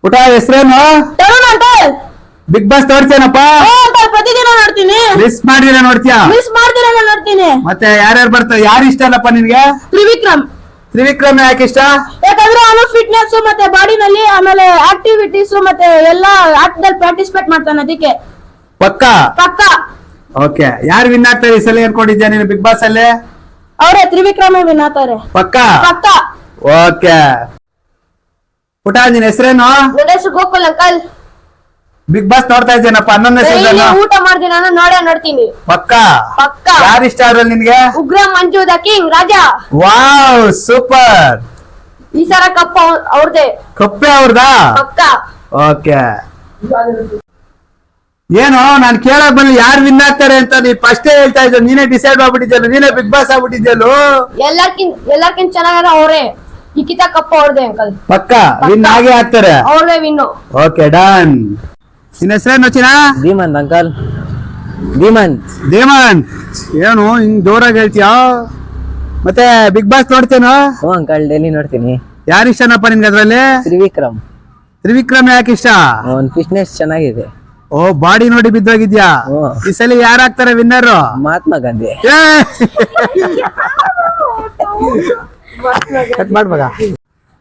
ಪುಟ ಹೆಸರೇನು? Tarun uncle. Bigg Boss ನೋಡ್ತೇನಪ್ಪ? ಪ್ರತಿದಿನ ನೋಡ್ತೀನಿ. ಮಿಸ್ ಮಾಡಿರ ನೋಡ್ತೀಯಾ? ಮಿಸ್ ಮಾಡ್ದಿರ ನೋಡ್ತೀನಿ. ಮತ್ತೆ ಯಾರ್ಯಾರು ಬರ್ತಾರೆ? ಯಾರು ಇಷ್ಟ ಅಲ್ಲಪ್ಪ ನಿನ್ಗೆ? ತ್ರಿವಿಕ್ರಮ್. ತ್ರಿವಿಕ್ರಮ್ ಯಾಕೆ ಇಷ್ಟ? ಯಾಕಂದ್ರೆ ಅವನು ಫಿಟ್ನೆಸ್ ಮತ್ತೆ ಬಾಡಿನಲ್ಲಿ ಆಮೇಲೆ ಆಕ್ಟಿವಿಟೀಸ್ ಮತ್ತೆ ಎಲ್ಲಾ ಆಟದಲ್ಲಿ ಪಾರ್ಟಿಸಿಪೇಟ್ ಮಾಡ್ತಾನೆ, ಅದಕ್ಕೆ ಪಕ್ಕ. ಪಕ್ಕ. ಓಕೆ, ಯಾರು ವಿನ್ ಆಗ್ತಾರೆ ಈ ಸಲ ಅನ್ಕೊಂಡಿದ್ಯಾ ನೀನು ಬಿಗ್ ಬಾಸ್ ಅಲ್ಲಿ? ಅವರೇ ತ್ರಿವಿಕ್ರಮ್ ವಿನ್ ಆಗ್ತಾರೆ. ಪಕ್ಕ. ಪಕ್ಕ. ಓಕೆ ಪುಟ, ನಿನ್ ಹೆಸರೇನು? ನನ್ನ ಹೆಸರು ಗೋಕುಲ್ ಅಂಕಲ್. ಬಿಗ್ ಬಾಸ್ ನೋಡ್ತಾ ಇದ್ದೇನಪ್ಪ 11ನೇ ಸೀಸನ್? ಊಟ ಮಾಡ್ತೀನಿ, ನಾನು ನೋಡ್ತೀನಿ. ಪಕ್ಕ. ಪಕ್ಕ. ಯಾರು ಇಷ್ಟ ಅದ್ರಲ್ಲಿ ನಿನ್ಗೆ? Ugra Manju the king Raja. Wow, super. ಈ ಸಲ ಕಪ್ಪ ಅವ್ರದೇ. ಕಪ್ಪೆ ಅವ್ರದಾ? ಪಕ್ಕ. ಓಕೆ. ಏನು ನಾನ್ ಕೇಳಕ್ ಬನ್ನಿ ಯಾರು ವಿನ್ ಆಗ್ತಾರೆ ಅಂತ ನೀ ಫಸ್ಟ್ ಹೇಳ್ತಾ ಇದ್ದ, ನೀನೇ ಡಿಸೈಡ್ ಮಾಡ್ಬಿಟ್ಟಿದ್ಯಲ್ಲ, ನೀನೇ ಬಿಗ್ ಬಾಸ್ ಆಗ್ಬಿಟ್ಟಿದ್ಯಲ್ಲೋ. ಎಲ್ಲರ್ಕಿಂತ ಚೆನ್ನಾಗ ಅವರೇ. ಈ ಕಿತ ಕಪ್ಪ ಅವ್ರದೇ ಅಂಕಲ್. ಪಕ್ಕ ವಿನ್ ಆಗೇ ಆಗ್ತಾರೆ. ಅವ್ರದೇ ವಿನ್ನು. Okay done. ನಿನ್ನ ಹೆಸರೇನು ಚಿನ್ನ? ಧೀಮಂತ್ ಅಂಕಲ್. ಧೀಮಂತ್. ಧೀಮಂತ್. ಏನು ಹಿಂಗ್ ಜೋರಾಗಿ ಹೇಳ್ತೀಯಾ? ಮತ್ತೆ ಬಿಗ್ ಬಾಸ್ ನೋಡ್ತೇನೋ? ಹ್ಞೂ ಅಂಕಲ್, ಡೈಲಿ ನೋಡ್ತೀನಿ. ಯಾರು ಇಷ್ಟನಪ್ಪ ನಿನ್ಗೆ ಅದ್ರಲ್ಲಿ? ತ್ರಿವಿಕ್ರಮ್. ತ್ರಿವಿಕ್ರಮ್ ಯಾಕೆ ಇಷ್ಟ? ಅವನ್ ಫಿಟ್ನೆಸ್ ಚೆನ್ನಾಗಿದೆ. ಓ, ಬಾಡಿ ನೋಡಿ ಬಿದ್ದೋಗಿದ್ಯಾ? ಹ್ಮ್. ಈ ಸಲ ಯಾರಾಗ್ತಾರೆ ವಿನ್ನರ್? ಮಹಾತ್ಮ ಗಾಂಧಿ. ಕಟ್ ಮಾಡ್ಬೇಕ.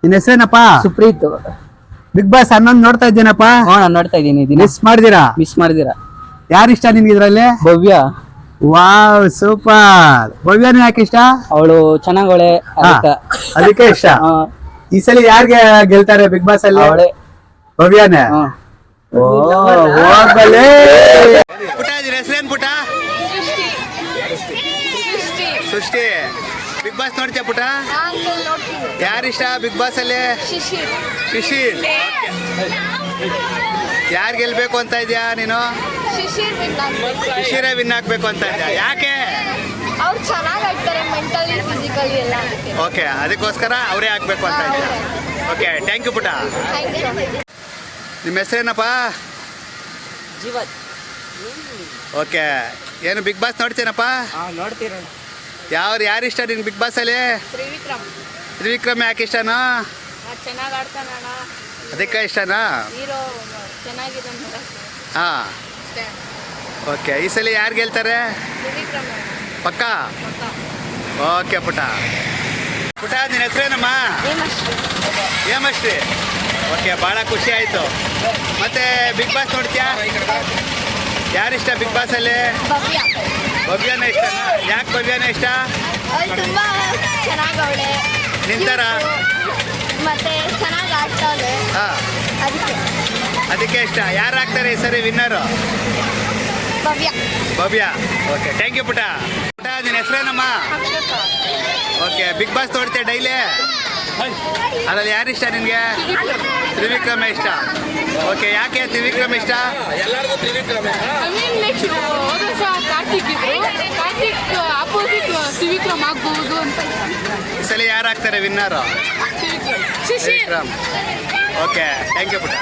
ನಿನ್ನ ಹೆಸರೇನಪ್ಪ? ಸುಪ್ರೀತ್. ಬಿಗ್ ಬಾಸ್ 11 ನೋಡ್ತಾ ಇದ್ದೇನಪ್ಪ. ನಾನು ನೋಡ್ತಾ ಇದ್ದೀನಿ. ಮಿಸ್ ಮಾಡ್ದಿರಾ? ಮಿಸ್ ಮಾಡಿದಿರಾ? ಯಾರು ಇಷ್ಟ ನಿನ್ಗೆ ಇದ್ರಲ್ಲಿ? ಭವ್ಯ. Wow, super. ಭವ್ಯನ ಯಾಕೆ ಇಷ್ಟ? ಅವಳು ಚೆನ್ನಾಗವಳೆ, ಅದಕ್ಕೆ ಇಷ್ಟ. ಈ ಸಲ ಯಾರ್ಗೆ ಗೆಲ್ತಾರೆ ಬಿಗ್ ಬಾಸ್ ಅಲ್ಲಿ? ಅವಳೆ. ಭವ್ಯನೇ? ಓ, ಹೋಗ್ಬಲೆ. ಪುಟ, ನಿನ್ನ ಹೆಸರೇನ್ ಪುಟ? ಸೃಷ್ಟಿ. ಬಿಗ್ ಬಾಸ್ ನೋಡ್ತೀಯ ಪುಟ? ಯಾರಿಷ್ಟ ಬಿಗ್ ಬಾಸ್ ಅಲ್ಲಿ? ಶಿಶಿರ್. ಯಾರು ಗೆಲ್ಬೇಕು ಅಂತ ಇದ್ಯಾ ನೀನು? ಶಿಶಿರೇ ವಿನ್ ಆಗ್ಬೇಕು ಅಂತ ಇದ್ಯಾ? ಯಾಕೆ? ಅವ್ರು ಚೆನ್ನಾಗಿ ಆಡ್ತಾರೆ, ಮೆಂಟಲಿ ಫಿಸಿಕಲಿ ಎಲ್ಲ. ಓಕೆ, ಅದಕ್ಕೋಸ್ಕರ ಅವರೇ ಆಗ್ಬೇಕು ಅಂತ ಇದ್ಯಾ? ಓಕೆ, ಥ್ಯಾಂಕ್ ಯು ಪುಟ. ನಿಮ್ಮ ಹೆಸರೇನಪ್ಪ? ಜೀವತ್. ಓಕೆ, ಏನು ಬಿಗ್ ಬಾಸ್ ನೋಡ್ತೀನಪ್ಪ? ನೋಡ್ತೀರ. ಯಾರು ಇಷ್ಟ ನಿನ್ ಬಿಗ್ ಬಾಸ್ ಅಲ್ಲಿ? ತ್ರಿವಿಕ್ರಮ್. ತ್ರಿವಿಕ್ರಮ್ ಯಾಕೆ ಇಷ್ಟನಾ? ಚೆನ್ನಾಗಿ ಆಡ್ತಾನಣ್ಣ, ಅದಕ್ಕೆ ಇಷ್ಟನಾ? ಹೀರೋ ಚೆನ್ನಾಗಿದೆ. ಹಾ, ಓಕೆ. ಈ ಸಲ ಯಾರು ಗೆಲ್ತಾರೆ? ತ್ರಿವಿಕ್ರಮ್. ಪಕ್ಕ. ಓಕೆ ಪುಟ. ಪುಟ, ನಿನ್ನ ಹೆಸರೇನಮ್ಮ? ಹೇಮಶ್ರೀ. ಓಕೆ, ಭಾಳ ಖುಷಿ ಆಯಿತು. ಮತ್ತೆ ಬಿಗ್ ಬಾಸ್ ನೋಡ್ತೀಯಾ? ಯಾರಿಷ್ಟ ಬಿಗ್ ಬಾಸ್ ಅಲ್ಲಿ? ಭವ್ಯನ ಇಷ್ಟನಾ? ಯಾಕೆ ಭವ್ಯನ ಇಷ್ಟ? ಅವಳು ತುಂಬಾ ಚೆನ್ನಾಗವಳೆ, ನಿಂತರ ಮತ್ತೆ ಚೆನ್ನಾಗಿ ಆಡ್ತಾಳೆ, ಹಾಂ, ಅದಕ್ಕೆ ಇಷ್ಟ. ಯಾರು ಆಗ್ತಾರೆ ಈ ಸರಿ winner? Bhavya. Okay, thank you ಪುಟ. ಪುಟ, ನಿನ್ನ ಹೆಸರೇನಮ್ಮ? ಓಕೆ, ಬಿಗ್ ಬಾಸ್ ನೋಡ್ತೀಯ ಡೈಲಿ? ಅದ್ರಲ್ಲಿ ಯಾರು ಇಷ್ಟ ನಿನಗೆ? ತ್ರಿವಿಕ್ರಮ ಇಷ್ಟ. ಓಕೆ, ಯಾಕೆ ತ್ರಿವಿಕ್ರಮ ಇಷ್ಟ? ಎಲ್ಲರಿಗೂ ತ್ರಿವಿಕ್ರಮೇ. ಕಾರ್ತಿಕ್ ಅಪೋಸಿಟ್ ತ್ರಿವಿಕ್ರಮ್ ಆಗ್ಬಹುದು ಅಂತ. ಈ ಸಲ ಯಾರು ಆಗ್ತಾರೆ winner? Trivikram. Okay, thank you ಪುಟ.